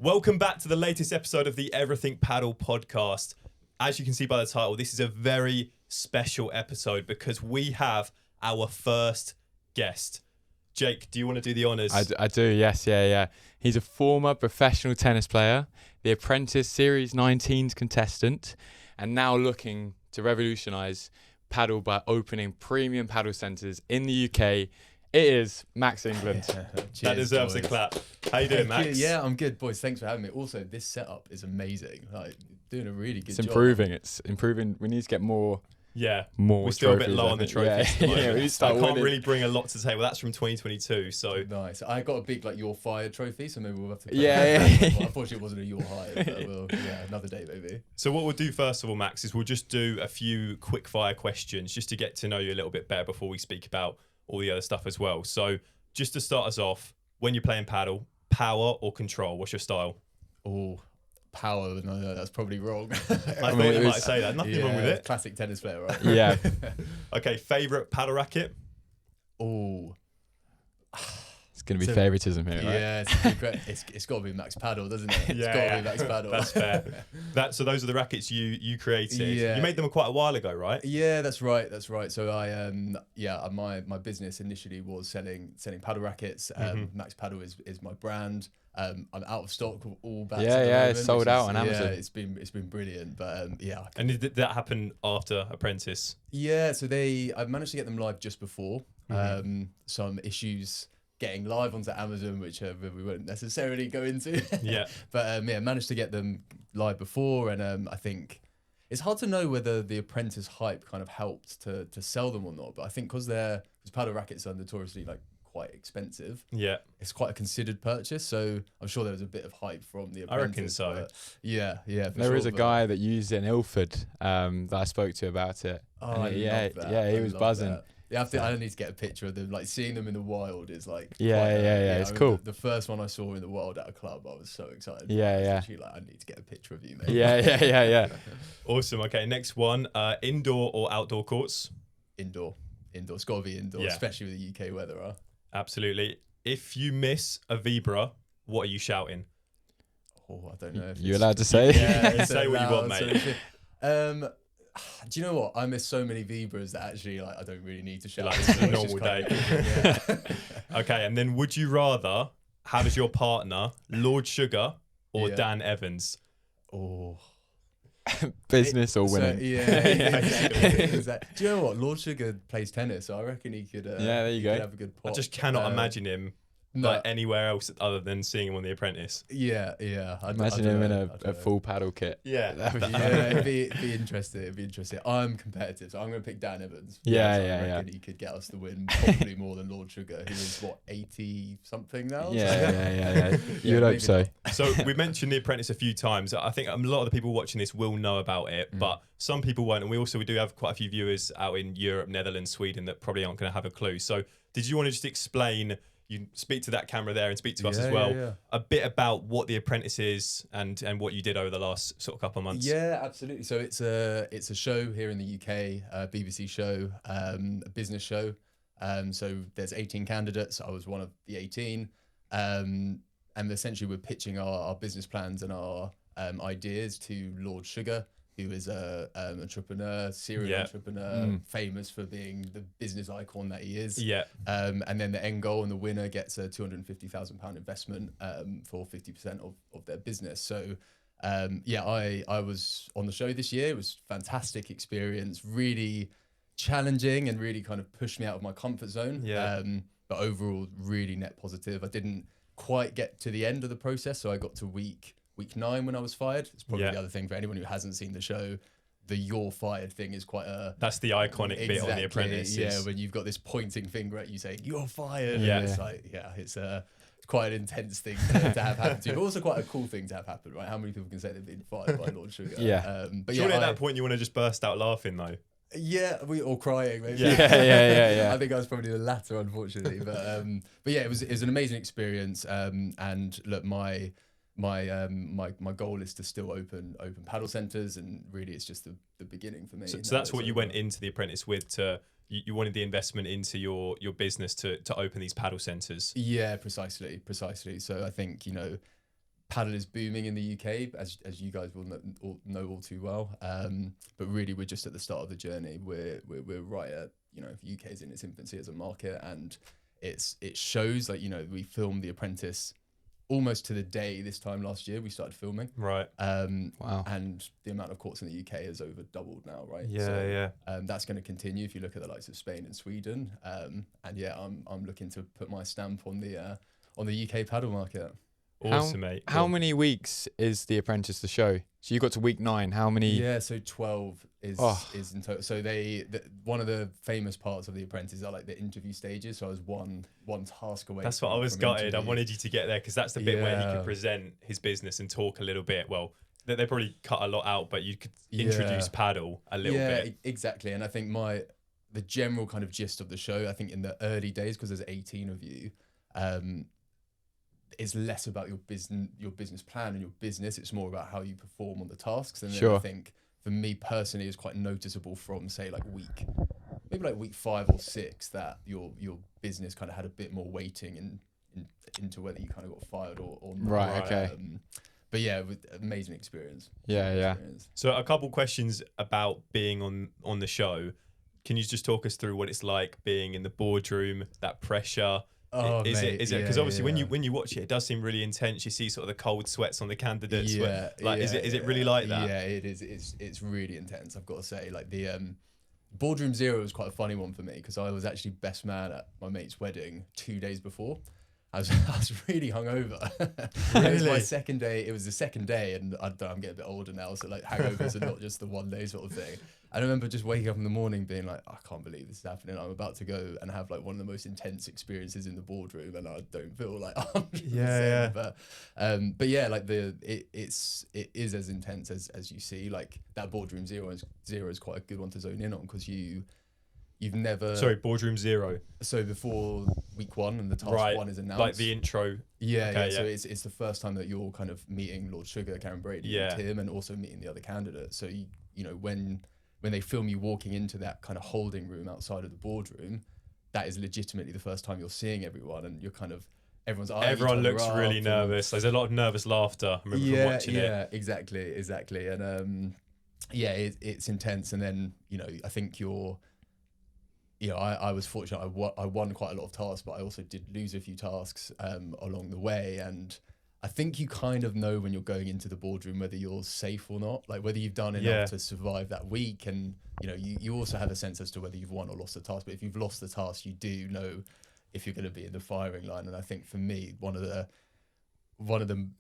Welcome back to the latest episode of the Everything Padel podcast. As you can see by the title, this is a very special episode because we have our first guest. Jake, do you want to do the honours? I do, yes, yeah. He's a former professional tennis player, the Apprentice Series 19's contestant, and now looking to revolutionise padel by opening premium padel centres in the UK. It is Max England. Cheers, that deserves boys. a clap. How you doing, Max? Yeah, I'm good, boys. Thanks for having me. Also, this setup is amazing. Like, doing a really good It's job. improving. It's improving. We need to get more. Yeah, More we're still a bit trophies, low I on the think. trophies. Yeah, at the moment. yeah, we I start can't winning. really bring a lot to say. Well, that's from 2022, so Nice. I got a big You're Fired trophy, so maybe we'll have to. Yeah. Well, unfortunately, it wasn't a You're Hired. But another day maybe. So what we'll do first of all, Max, is we'll just do a few quick fire questions just to get to know you a little bit better before we speak about all the other stuff as well. So just to start us off, when you're playing paddle, power or control? What's your style? Oh, power. No, that's probably wrong. I thought you might say that. Nothing wrong with it. Classic tennis player, right? Yeah. Okay, favourite paddle racket? Oh. It's going to be So- favouritism here, right? Yeah, it's got to be Max Paddle, doesn't it? It's Yeah, got to yeah. be Max Paddle. That's fair. So those are the rackets you created. Yeah. You made them quite a while ago, right? Yeah, that's right. So I my business initially was selling paddle rackets. Max Paddle is my brand. I'm out of stock of all bats. Yeah, at the yeah, moment, it's sold which out is- on Amazon. Yeah, it's been brilliant. But yeah. And did that happen after Apprentice? Yeah, so I've managed to get them live just before. Some issues getting live onto Amazon, which we won't necessarily go into. Yeah. But managed to get them live before, and I think it's hard to know whether the Apprentice hype kind of helped to sell them or not. But I think because paddle rackets are notoriously quite expensive, Yeah. it's quite a considered purchase. So I'm sure there was a bit of hype from the I Apprentice. reckon so. But yeah. There is a guy that used it in Ilford that I spoke to about it. Oh, And I yeah, love that. yeah, he I was love buzzing. that. Yeah, I need to get a picture of them. Seeing them in the wild is Yeah, it's I cool. remember the first one I saw in the wild at a club, I was so excited. Yeah, I was yeah. literally I need to get a picture of you, mate. Yeah. Awesome. Okay, next one. Indoor or outdoor courts? Indoor. It's got to be indoor, Yeah. especially with the UK weather. Huh? Absolutely. If you miss a Vibra, what are you shouting? Oh, I don't know. If You it's- allowed to say? Yeah, You say what you want, so mate. do you know what? I miss so many Vibras that actually I don't really need to shout. Like, It's it's a just normal kind day. of- yeah. Okay, and then would you rather have as your partner Lord Sugar or Yeah. Dan Evans? Oh. Business or winning? Exactly. Do you know what? Lord Sugar plays tennis, so I reckon he could. Yeah, there you go. Could have a good I pot. just cannot imagine him No, anywhere else other than seeing him on The Apprentice. yeah. Imagine him in a full paddle kit. Yeah. Yeah, it'd be interesting. I'm competitive, so I'm going to pick Dan Evans. Yeah, So yeah, I reckon he could get us the win, probably more than Lord Sugar. He was 80 something now. Yeah. You would maybe hope so. not. So we mentioned The Apprentice a few times. I think a lot of the people watching this will know about it, but some people won't. And we do have quite a few viewers out in Europe, Netherlands, Sweden that probably aren't going to have a clue. So did you want to just explain, you speak to that camera there and speak to us as well, a bit about what The Apprentice is and what you did over the last sort of couple of months? Yeah, absolutely. So it's a show here in the UK, a BBC show, a business show. So there's 18 candidates. I was one of the 18. And essentially we're pitching our business plans and our ideas to Lord Sugar, who is a entrepreneur, serial entrepreneur, famous for being the business icon that he is. Yeah. And then the end goal and the winner gets a £250,000 investment for 50% of their business. So I was on the show this year. It was a fantastic experience, really challenging and really kind of pushed me out of my comfort zone. Yeah. But overall, really net positive. I didn't quite get to the end of the process, so I got to week 9 when I was fired. It's probably the other thing for anyone who hasn't seen the show. The "you're fired" thing is quite a... That's the iconic bit on The Apprentice. Yeah, when you've got this pointing finger at you saying, "You're fired." Yeah. And it's quite an intense thing to have happen to you, but also quite a cool thing to have happen, right? How many people can say they've been fired by Lord Sugar? Yeah. But Surely at that point you want to just burst out laughing though. Yeah, or crying maybe. Yeah. I think I was probably the latter, unfortunately. But yeah, it was an amazing experience. And look, my goal is to still open paddle centres, and really it's just the beginning for me. So that's what you went into The Apprentice with. You wanted the investment into your business to open these paddle centres. Yeah, precisely. So I think Padel is booming in the UK, as you guys will know all too well. But really, we're just at the start of the journey. We're right at, you know, UK is in its infancy as a market, and it shows, like, you know, we filmed The Apprentice almost to the day this time last year we started filming. Right. Wow. And the amount of courts in the UK has over doubled now, right? Yeah, so, yeah. that's going to continue if you look at the likes of Spain and Sweden. And yeah, I'm looking to put my stamp on the UK paddle market. Awesome, mate. How many weeks is The Apprentice the show? So you got to week 9. How many? Yeah, so 12 is in total. So one of the famous parts of The Apprentice are like the interview stages. So I was one task away. That's what I was gutted. Interview. I wanted you to get there because that's the bit where he could present his business and talk a little bit. Well, they probably cut a lot out, but you could introduce paddle a little bit. Yeah, exactly. And I think the general kind of gist of the show, I think in the early days, because there's 18 of you, it's less about your business plan and your business. It's more about how you perform on the tasks. And then I think for me personally, it's quite noticeable from, say, like week 5 or 6 that your business kind of had a bit more weighting into whether you kind of got fired or not. Right. Okay. But yeah, amazing experience. Yeah. So a couple questions about being on the show. Can you just talk us through what it's like being in the boardroom, that pressure? Oh, is mate, it because obviously when you watch it does seem really intense. You see sort of the cold sweats on the candidates. Is it really like that? Yeah, it is. It's really intense, I've got to say. Like the boardroom 0 was quite a funny one for me because I was actually best man at my mate's wedding 2 days before. I was really hungover. It was my second day. It was the second day, and I'm getting a bit older now, so like hangovers are not just the one day sort of thing. I remember just waking up in the morning being like, I can't believe this is happening. I'm about to go and have like one of the most intense experiences in the boardroom, and I don't feel like 100%. Yeah. But yeah, like it is as intense as you see. Like that boardroom 0 is quite a good one to zone in on because you've never... Sorry, boardroom 0. So before week 1 and the task 1 is announced. Like the intro. Yeah, okay, So it's the first time that you're kind of meeting Lord Sugar, Karen Brady, and Tim, and also meeting the other candidates. So, you know, when they film you walking into that kind of holding room outside of the boardroom, that is legitimately the first time you're seeing everyone, and you're kind of... Everyone looks really nervous. There's a lot of nervous laughter. I remember from watching it. Yeah, exactly. And it's intense. And then, you know, I think I was fortunate. I won quite a lot of tasks, but I also did lose a few tasks along the way. And I think you kind of know when you're going into the boardroom whether you're safe or not, like whether you've done enough to survive that week. And, you know, you also have a sense as to whether you've won or lost the task. But if you've lost the task, you do know if you're going to be in the firing line. And I think for me, one of the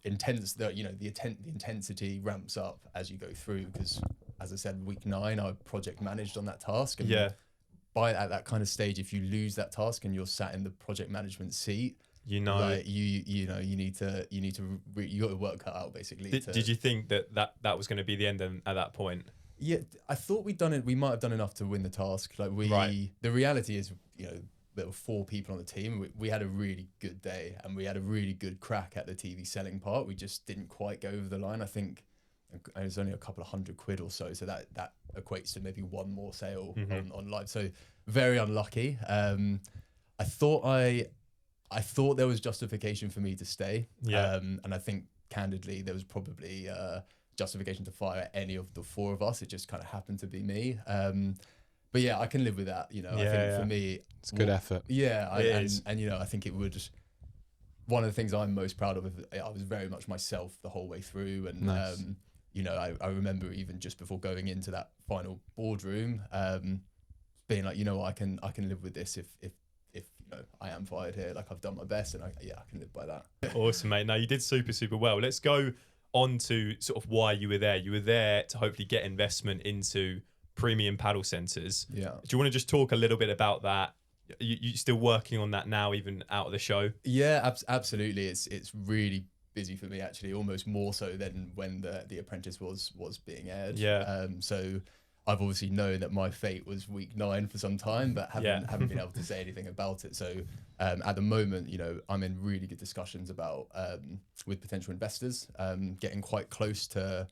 intense, you know, the intensity ramps up as you go through because, as I said, week 9, I project managed on that task. And at that kind of stage, if you lose that task and you're sat in the project management seat, you know, like you got your work cut out basically. Did you think that was going to be the end at that point? Yeah, I thought we'd done it. We might have done enough to win the task. Like the reality is, you know, there were 4 people on the team. We had a really good day and we had a really good crack at the TV selling part. We just didn't quite go over the line. I think it was only a couple of £100 or so. So that equates to maybe one more sale on live. So very unlucky. I thought there was justification for me to stay. And I think candidly, there was probably justification to fire any of the 4 of us. It just kind of happened to be me. But yeah, I can live with that. You know, I think for me, it's good effort. Yeah. And you know, I think it would just, one of the things I'm most proud of, I was very much myself the whole way through. And, nice. You know, I remember even just before going into that final boardroom, being like, you know what, I can live with this if you know, I am fired here. Like I've done my best and I can live by that. Awesome, mate. No, you did super well. Let's go on to sort of why you were there. You were there to hopefully get investment into premium paddle centers. Yeah. Do you want to just talk a little bit about that? You still working on that now, even out of the show? Yeah, absolutely. It's really busy for me actually, almost more so than when the Apprentice was being aired. Yeah. So I've obviously known that my fate was week 9 for some time, but haven't been able to say anything about it. So at the moment, you know, I'm in really good discussions about with potential investors, getting quite close to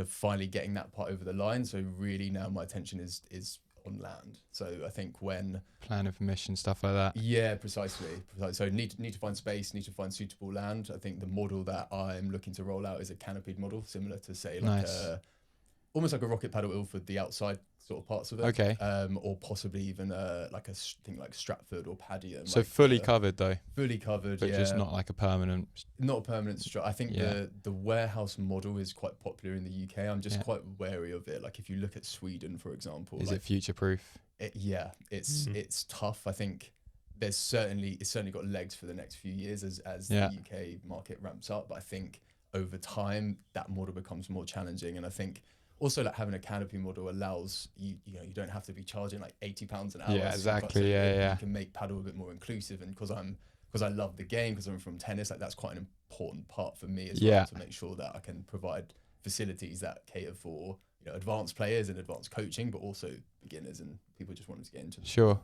finally getting that part over the line. So really now my attention is on land. So I think when Planning permission, stuff like that. yeah, precisely. So need to find space, need to find suitable land. I think the model that I'm looking to roll out is a canopied model, similar to say like almost like a rocket paddle Ilford, the outside sort of parts of it. Okay. Or possibly even like a thing like Stratford or Paddy. So like, fully covered though, fully covered, but yeah. just not like a permanent. Not a permanent structure. I think Yeah. the warehouse model is quite popular in the UK. I'm just Yeah. quite wary of it. Like if you look at Sweden, for example, Is like, it future proof? it's tough. I think it's certainly got legs for the next few years as Yeah. the UK market ramps up. But I think over time that model becomes more challenging, and I think also like having a canopy model allows you know you don't have to be charging like £80 an hour. Yeah, So exactly. you can make paddle a bit more inclusive, and because I love the game, because I'm from tennis, like that's quite an important part for me as well, to make sure that I can provide facilities that cater for, you know, advanced players and advanced coaching, but also beginners and people just wanting to get into it. Sure.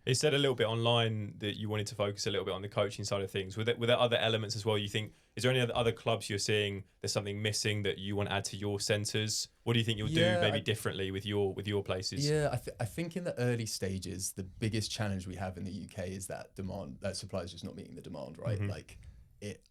It said a little bit online that you wanted to focus a little bit on the coaching side of things. Were there other elements as well? You think, is there any other clubs you're seeing there's something missing that you want to add to your centres? What do you think you'll do maybe differently with your places? Yeah, I think in the early stages, the biggest challenge we have in the UK is that supply is just not meeting the demand, right? Mm-hmm. Like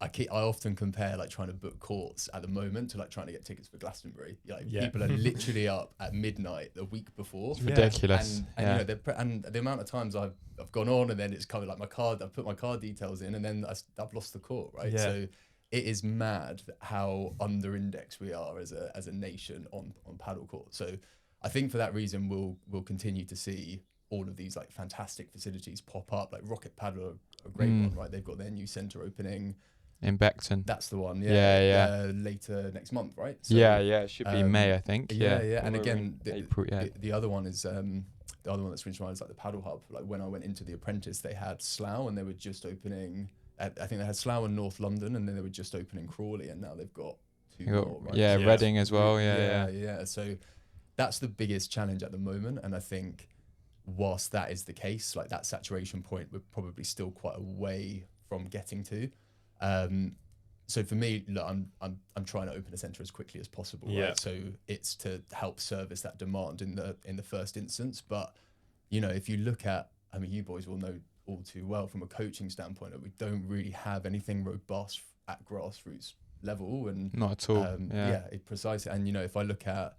I often compare like trying to book courts at the moment to like trying to get tickets for Glastonbury. Like people are literally up at midnight the week before. It's ridiculous. And you know, and the amount of times I've gone on and then it's kind of like I've put my card details in and then I've lost the court, right? Yeah. So it is mad how under indexed we are as a nation on paddle court. So I think for that reason we'll continue to see all of these like fantastic facilities pop up, like Rocket Paddle, a great one, right? They've got their new centre opening in Beckton. That's the one. Yeah. Later next month, right? So, it should be May, I think. Yeah. And again, April. The other one is the other one that springs to mind is like the Paddle Hub. Like when I went into the Apprentice, they had Slough and they were just opening. I think they had Slough and North London, and then they were just opening Crawley, and now they've got two more. Right? Yeah, Reading as well. Yeah. So that's the biggest challenge at the moment, and I think whilst that is the case, like that saturation point, we're probably still quite a way from getting to. So for me, look, I'm trying to open a centre as quickly as possible. Yeah. Right? So it's to help service that demand in the first instance. But you know, if you look at, I mean, you boys will know all too well from a coaching standpoint that we don't really have anything robust at grassroots level, and not at all. Precisely. And you know, if I look at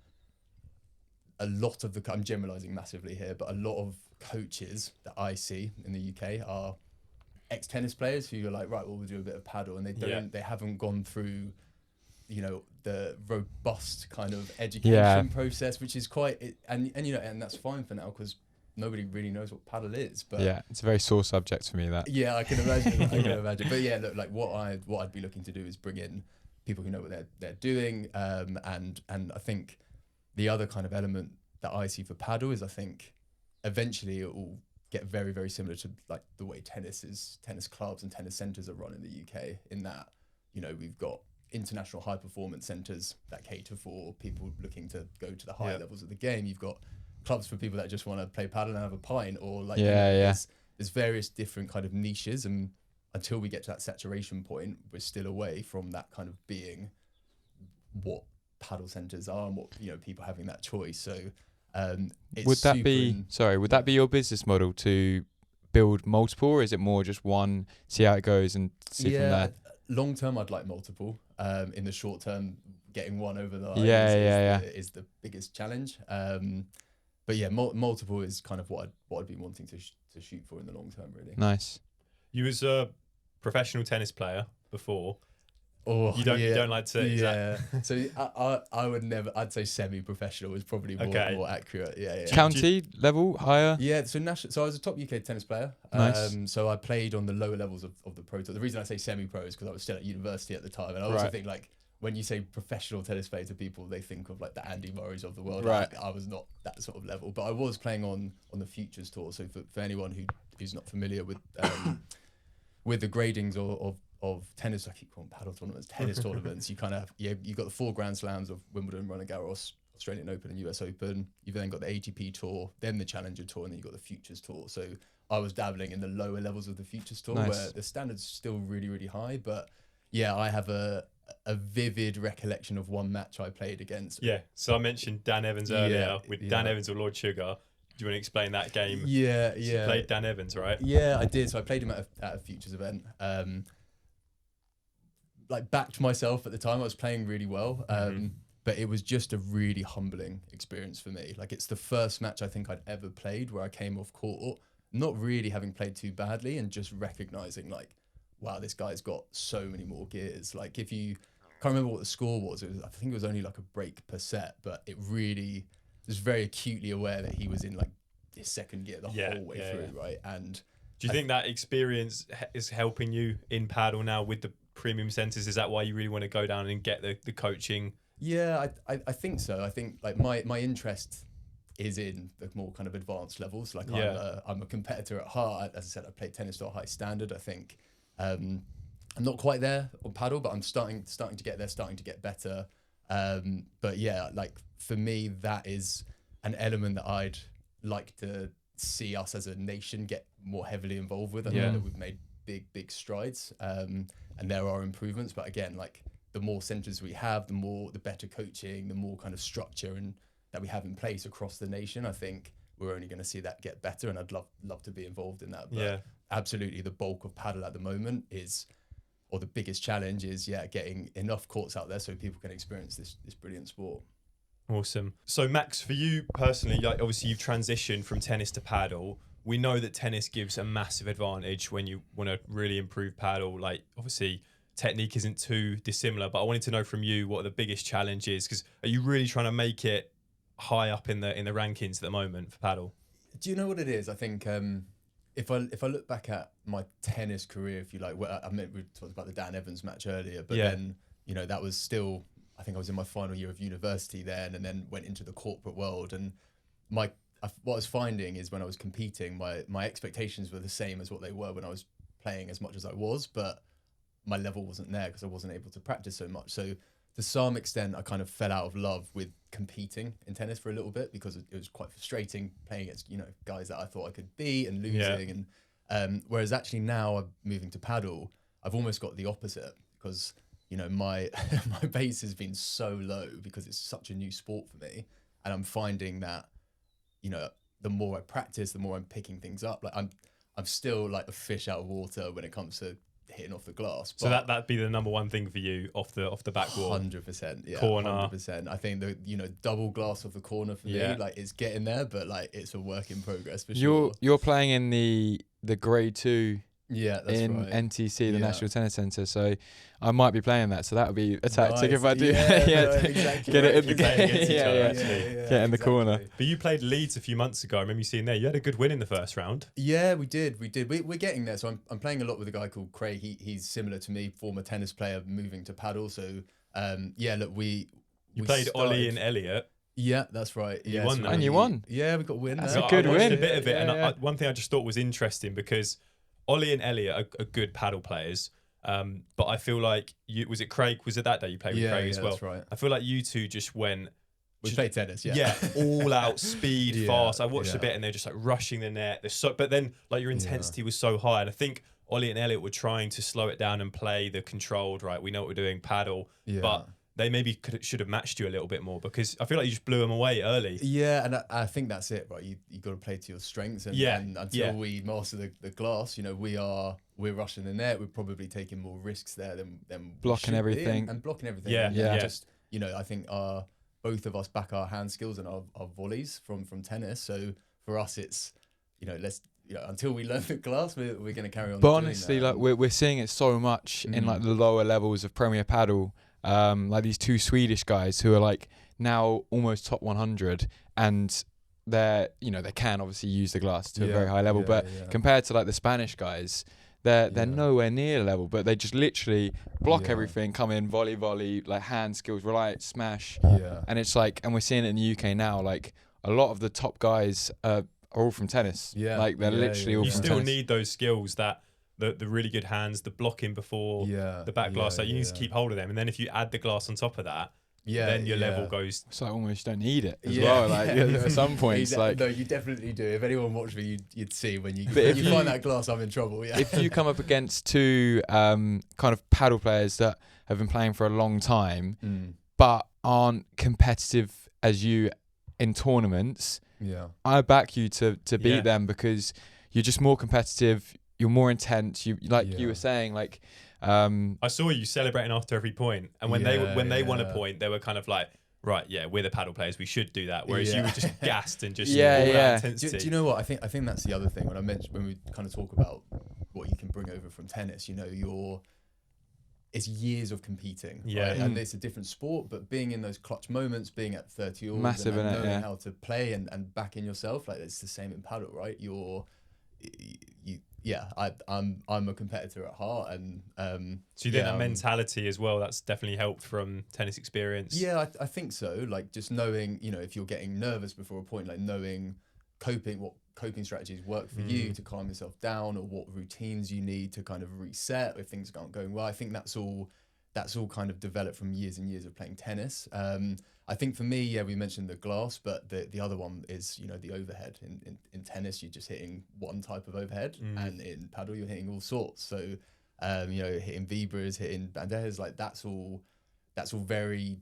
a lot of I'm generalizing massively here, but a lot of coaches that I see in the UK are ex-tennis players who are like, right, well, we'll do a bit of paddle, and they haven't gone through, you know, the robust kind of education process, which is quite, and you know, and that's fine for now because nobody really knows what paddle is. But it's a very sore subject for me. That I can imagine. I can imagine. But yeah, look, like what I'd be looking to do is bring in people who know what they're doing, and I think the other kind of element that I see for paddle is I think eventually it will get very, very similar to like the way tennis clubs and tennis centres are run in the UK, in that, you know, we've got international high performance centres that cater for people looking to go to the higher levels of the game. You've got clubs for people that just want to play paddle and have a pint, or like there's various different kind of niches, and until we get to that saturation point, we're still away from that kind of being what paddle centres are and what, you know, people having that choice. So would that be your business model to build multiple, or is it more just one, see how it goes and see from there? Long term I'd like multiple. In the short term, getting one over the line is the biggest challenge. But yeah, multiple is kind of what I'd be wanting to shoot for in the long term, really. Nice. You was a professional tennis player before. Oh, you don't like to. Yeah. So I would never. I'd say semi-professional is probably more accurate. Yeah. County level, higher. Yeah. So I was a top UK tennis player. Nice. So I played on the lower levels of the pro tour. The reason I say semi-pro is because I was still at university at the time, and I also think like when you say professional tennis player to people, they think of like the Andy Murrays of the world. Right. Like, I was not that sort of level, but I was playing on the Futures Tour. So for anyone who's not familiar with with the gradings of tennis, I keep calling paddle tournaments, tennis tournaments. You kind of you got the 4 Grand Slams of Wimbledon, Roland Garros, Australian Open, and US Open. You've then got the ATP Tour, then the Challenger Tour, and then you got the Futures Tour. So I was dabbling in the lower levels of the Futures Tour, where the standards still really, really high. But yeah, I have a vivid recollection of one match I played against. Yeah, so I mentioned Dan Evans earlier Dan Evans or Lord Sugar. Do you want to explain that game? Yeah, So you played Dan Evans, right? Yeah, I did. So I played him at a Futures event. Like backed myself at the time. I was playing really well. But it was just a really humbling experience for me. Like it's the first match I think I'd ever played where I came off court, not really having played too badly and just recognizing like, wow, this guy's got so many more gears. Like if you can't remember what the score was, I think it was only like a break per set, but it really was very acutely aware that he was in like his second gear the whole way through, right? And do you think that experience is helping you in paddle now with the premium centers? Is that why you really want to go down and get the coaching? Yeah, I think so. I think like my interest is in the more kind of advanced levels. Like I'm a competitor at heart. As I said, I play tennis to a high standard. I think I'm not quite there on paddle, but I'm starting to get there, starting to get better. But yeah, like for me, that is an element that I'd like to see us as a nation get more heavily involved with. I know that we've made big strides, and there are improvements. But again, like the more centers we have, the better coaching, the more kind of structure and that we have in place across the nation. I think we're only going to see that get better, and I'd love to be involved in that. But absolutely, the bulk of paddle at the moment is, or the biggest challenge is, getting enough courts out there so people can experience this brilliant sport. Awesome. So Max, for you personally, like obviously you've transitioned from tennis to paddle. We know that tennis gives a massive advantage when you want to really improve paddle. Like obviously technique isn't too dissimilar, but I wanted to know from you what the biggest challenge is, because are you really trying to make it high up in the rankings at the moment for paddle? Do you know what it is? I think if I look back at my tennis career, if you like, well, I meant we talked about the Dan Evans match earlier, but then that was still, I think I was in my final year of university then, and then went into the corporate world. And what I was finding is when I was competing, my expectations were the same as what they were when I was playing as much as I was, but my level wasn't there because I wasn't able to practice so much. So to some extent, I kind of fell out of love with competing in tennis for a little bit, because it was quite frustrating playing against, guys that I thought I could beat and losing. And whereas actually now I'm moving to paddle, I've almost got the opposite, because my base has been so low because it's such a new sport for me, and I'm finding that the more I practice, the more I'm picking things up. Like I'm still like a fish out of water when it comes to hitting off the glass. So that'd be the number one thing for you off the back wall. 100%, yeah, corner. 100%. I think the double glass off the corner for me, like it's getting there, but like it's a work in progress for sure. You're playing in the grade 2. Yeah, that's in right. NTC, the National Tennis Centre, so I might be playing that. So that would be a tactic if I do. Exactly get it in the game. Get in the corner. But you played Leeds a few months ago. I remember you seeing there. You had a good win in the first round. Yeah, we did. We're getting there. So I'm playing a lot with a guy called Craig. He's similar to me, former tennis player moving to paddle. So look, we played Ollie and Elliot. Yeah, that's right. You won that. And you won. Yeah, we got a win. That's there. a good I watched win. a bit of it, and one thing I just thought was interesting, because Ollie and Elliot are good paddle players, but I feel like was it Craig? Was it that day you played with Craig as well? That's right. I feel like you two just went. We played tennis, all out speed, fast. I watched a bit, and they're just like rushing the net. But then like your intensity was so high, and I think Ollie and Elliot were trying to slow it down and play the controlled. Right, we know what we're doing, paddle, but they maybe should have matched you a little bit more, because I feel like you just blew them away early. Yeah, and I think that's it, right? You got to play to your strengths, and until we master the glass, we're rushing the net. We're probably taking more risks there than blocking everything and blocking everything. Just I think both of us back our hand skills and our volleys from tennis. So for us, it's let's until we learn the glass, we're going to carry on. But honestly, like we're seeing it so much in like the lower levels of Premier Padel. Like these two Swedish guys who are like now almost top 100, and they can obviously use the glass to a very high level, but compared to like the Spanish guys, they're nowhere near level, but they just literally block everything, come in, volley, like hand skills, reliant, smash. And it's like, and we're seeing it in the UK now, like a lot of the top guys are all from tennis. Like they're literally all you from still tennis. need those skills, that the really good hands, the blocking before the back glass. Like you need to keep hold of them, and then if you add the glass on top of that, then your level goes. It's like almost you don't need it as well. Like at some points, no, you definitely do. If anyone watched me, you'd see when you you find that glass, I'm in trouble. Yeah. If you come up against two kind of paddle players that have been playing for a long time, but aren't competitive as you in tournaments, I back you to beat Yeah. them because you're just more competitive. You're more intense. You you were saying like. I saw you celebrating after every point, and when they won a point, they were kind of like, right, yeah, we're the paddle players, we should do that. Whereas you were just gassed and just all that intensity. Do you know what I think? I think that's the other thing when we kind of talk about what you can bring over from tennis. You know, it's years of competing, right? And it's a different sport, but being in those clutch moments, being at 30 all, massive, and knowing how to play and back in yourself, like it's the same in paddle, right? I'm a competitor at heart, and so you think that mentality as well, that's definitely helped from tennis experience? Yeah, I think so. Like just knowing, you know, if you're getting nervous before a point, like knowing what coping strategies work for you to calm yourself down, or what routines you need to kind of reset if things aren't going well. I think that's all kind of developed from years and years of playing tennis. I think for me, we mentioned the glass, but the other one is, you know, the overhead. In tennis, you're just hitting one type of overhead, and in paddle, you're hitting all sorts. So, you know, hitting vibras, hitting bandejas, like that's all very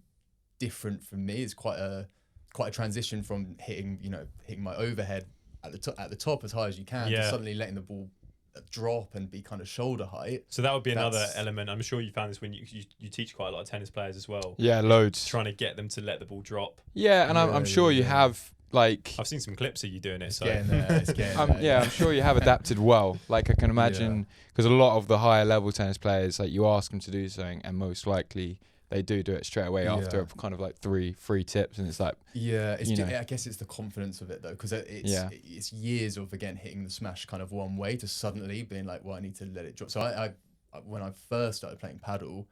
different for me. It's quite a transition from hitting my overhead at the top as high as you can to suddenly letting the ball drop and be kind of shoulder height. So that would be another element. I'm sure you found this when you teach quite a lot of tennis players as well. Yeah, loads. Trying to get them to let the ball drop. Yeah, and I'm sure you have like. I've seen some clips of you doing it. I'm sure you have adapted well. Like I can imagine, because a lot of the higher level tennis players, like you ask them to do something, and most likely they do it straight away after kind of like three tips, and it's like I guess it's the confidence of it though, because it's years of again hitting the smash kind of one way to suddenly being like, well, I need to let it drop. So I when I first started playing paddle,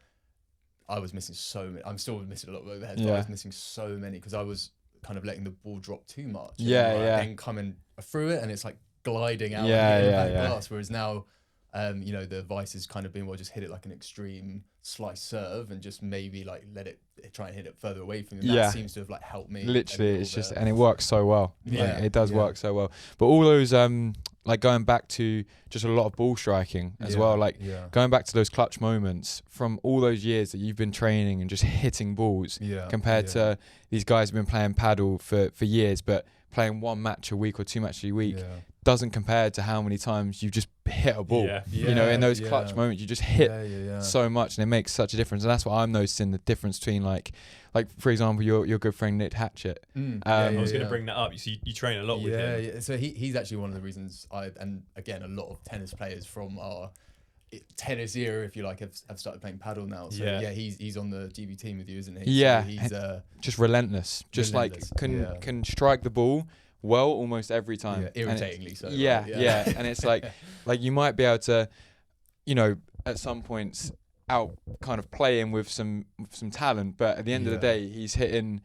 I was missing so many. I'm still missing a lot of overheads, but I was missing so many because I was kind of letting the ball drop too much. Then coming through it, and it's like gliding out glass. Whereas now, you know, the advice is kind of being, well, just hit it like an extreme slice serve and just maybe like let it try and hit it further away from you. That seems to have like helped me. Literally, it's just, and it works so well. Like, it does work so well. But all those, like going back to just a lot of ball striking as well, like going back to those clutch moments from all those years that you've been training and just hitting balls compared to these guys who've been playing paddle for years, but playing one match a week or two matches a week doesn't compare to how many times you just hit a ball. You know, in those clutch moments, you just hit so much, and it makes such a difference. And that's what I'm noticing, the difference between like for example, your good friend Nick Hatchett. I was going to bring that up. You train a lot with him. Yeah. So he's actually one of the reasons and again, a lot of tennis players from our tennis era, if you like, have started playing paddle now. So he's on the GB team with you, isn't he? Yeah, so he's just relentless. Just like can strike the ball well almost every time. Irritatingly so. And it's like you might be able to, you know, at some points out kind of playing with some talent, but at the end of the day, he's hitting,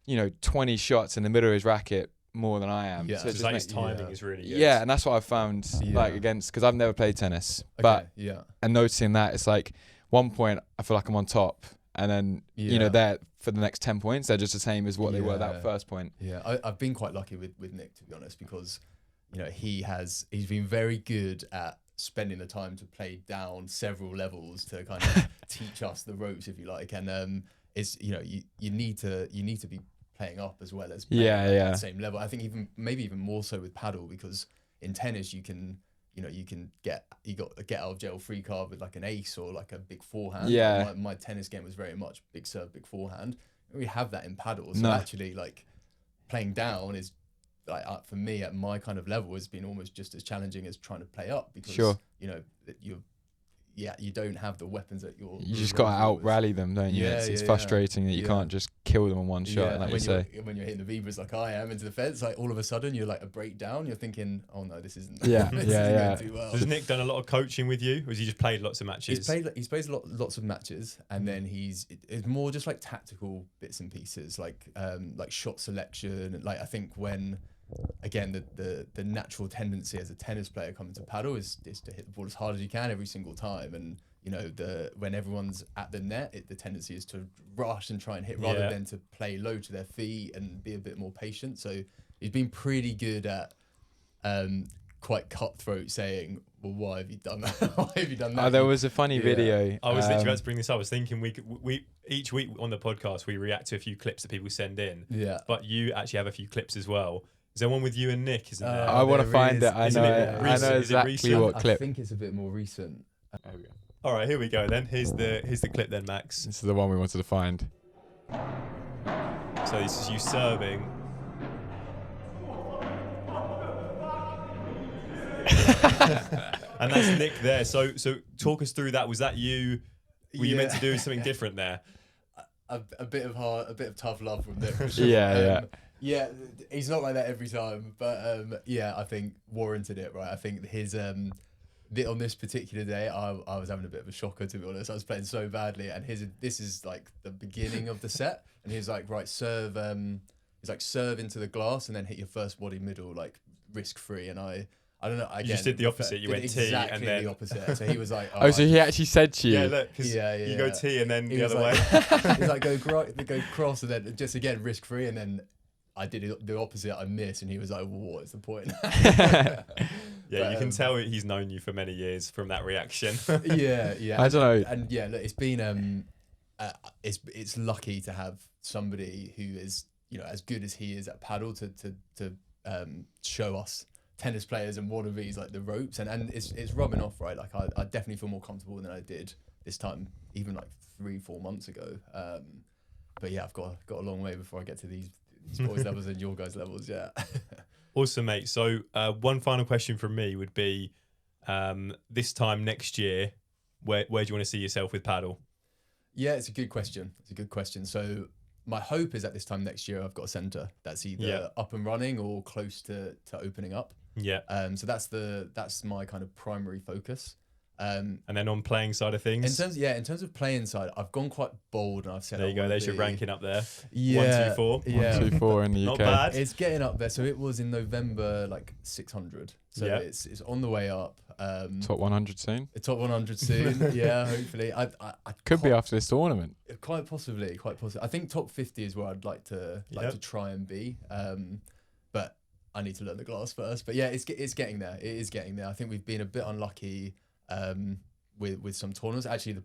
you know, 20 shots in the middle of his racket more than I am. So it's like his timing is really good. Yeah, and that's what I've found like against, because I've never played tennis, and noticing that it's like one point I feel like I'm on top, and then you know they're for the next 10 points they're just the same as what they were that first point. I've been quite lucky with Nick, to be honest, because you know he's been very good at spending the time to play down several levels to kind of teach us the ropes, if you like, and it's, you know, you need to be playing up as well as playing at the same level. I think maybe even more so with paddle, because in tennis you got a get out of jail free card with like an ace or like a big forehand. My tennis game was very much big serve, big forehand. We have that in paddle, so actually like playing down is like for me at my kind of level has been almost just as challenging as trying to play up, because you know you don't have the weapons at your. You just got to out rally them, don't you? It's frustrating that you can't just kill them in one shot. Like when you're hitting the vibras like I am into the fence, like all of a sudden you're like a breakdown. You're thinking, oh no, this isn't. This isn't going too well. Has Nick done a lot of coaching with you, or has he just played lots of matches? He's played lots of matches, and then it's more just like tactical bits and pieces, like shot selection. Like I think when. Again, the natural tendency as a tennis player coming to paddle is to hit the ball as hard as you can every single time, and you know when everyone's at the net, the tendency is to rush and try and hit rather than to play low to their feet and be a bit more patient. So he's been pretty good at quite cutthroat, saying, well, why have you done that? Why have you done that? There was a funny video. I was literally about to bring this up. I was thinking we each week on the podcast we react to a few clips that people send in. But you actually have a few clips as well. Is there one with you and Nick? Isn't there? I want to there find is. it. I Is it know recent? Is it exactly recent? what clip. I think it's a bit more recent. There we go. All right, here we go then. Here's the clip then, Max. This is the one we wanted to find. So this is you serving. And that's Nick there. So talk us through that. Was that you? Were you meant to do something different there? A bit of tough love from Nick. For sure. Yeah, he's not like that every time, but yeah, I think warranted it, right? I think his on this particular day, I was having a bit of a shocker, to be honest. I was playing so badly, and this is like the beginning of the set, and he's like, right, serve, he's like, serve into the glass, and then hit your first body middle, like risk free, and I don't know. Again, You just did the opposite. You went exactly T and then the opposite. So he was like, Oh, so he actually said to you. yeah, look, because you go T and then he the was other like, way. he's like, go cross, and then just again risk free, and then I did the opposite. I missed, and he was like, well, "What's the point?" Yeah, But, you can tell he's known you for many years from that reaction. yeah. I don't know. And yeah, look, it's been it's lucky to have somebody who is, you know, as good as he is at paddle to show us tennis players and wannabes like the ropes, and it's rubbing off, right? Like I definitely feel more comfortable than I did this time, even like 3-4 months ago. But yeah, I've got a long way before I get to these boys levels and your guys levels. Yeah. Awesome, mate. So one final question from me would be, this time next year, where do you want to see yourself with paddle? Yeah, it's a good question. So my hope is at this time next year, I've got a centre that's either up and running or close to opening up. Yeah. So that's my kind of primary focus. And then on playing side of things, in terms of playing side, I've gone quite bold, and I've said there you go. There's your ranking up there. Yeah, 1, 2, 4. Yeah, 1, 2, 4 in the UK. Not bad. it's getting up there. So it was in November, like 600. So Yeah. it's on the way up. Top 100 soon. The top 100 soon. Yeah, hopefully. I Could be after this tournament. Quite possibly. I think top 50 is where I'd like to try and be. But I need to learn the glass first. But yeah, it's getting there. It is getting there. I think we've been a bit unlucky with some tournaments. Actually,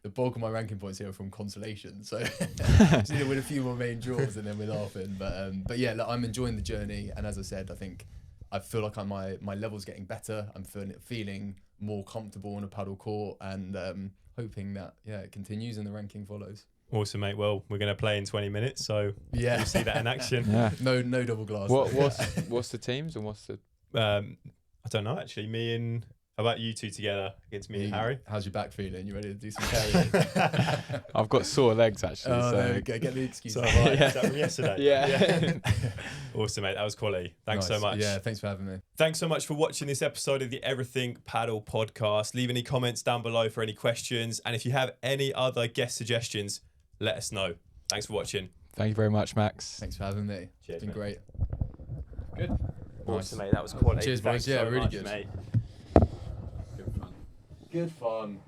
the bulk of my ranking points here are from consolation. So just need to win a few more main draws and then we're laughing. But yeah, look, I'm enjoying the journey. And as I said, I think I feel like my level's getting better. I'm feeling more comfortable on a paddle court, and hoping that it continues and the ranking follows. Awesome, mate. Well, we're going to play in 20 minutes, so Yeah, you'll see that in action. Yeah. no double glass. What's the teams and what's the? I don't know, actually. How about you two together against me and Harry? How's your back feeling? You ready to do some carrying? I've got sore legs actually. Oh, so there we go. Get the excuse. So, right, is that from yesterday? Yeah. Awesome, mate. That was quality. Thanks so Nice. much. Yeah, thanks for having me. Thanks so much for watching this episode of the Everything Paddle podcast. Leave any comments down below for any questions. And if you have any other guest suggestions, let us know. Thanks for watching. Thank you very much, Max. Thanks for having me. Cheers, It's been mate. great. Good. Awesome, mate. That was quality. Cheers, boys. Thanks Yeah, so really much, good. mate. Good fun.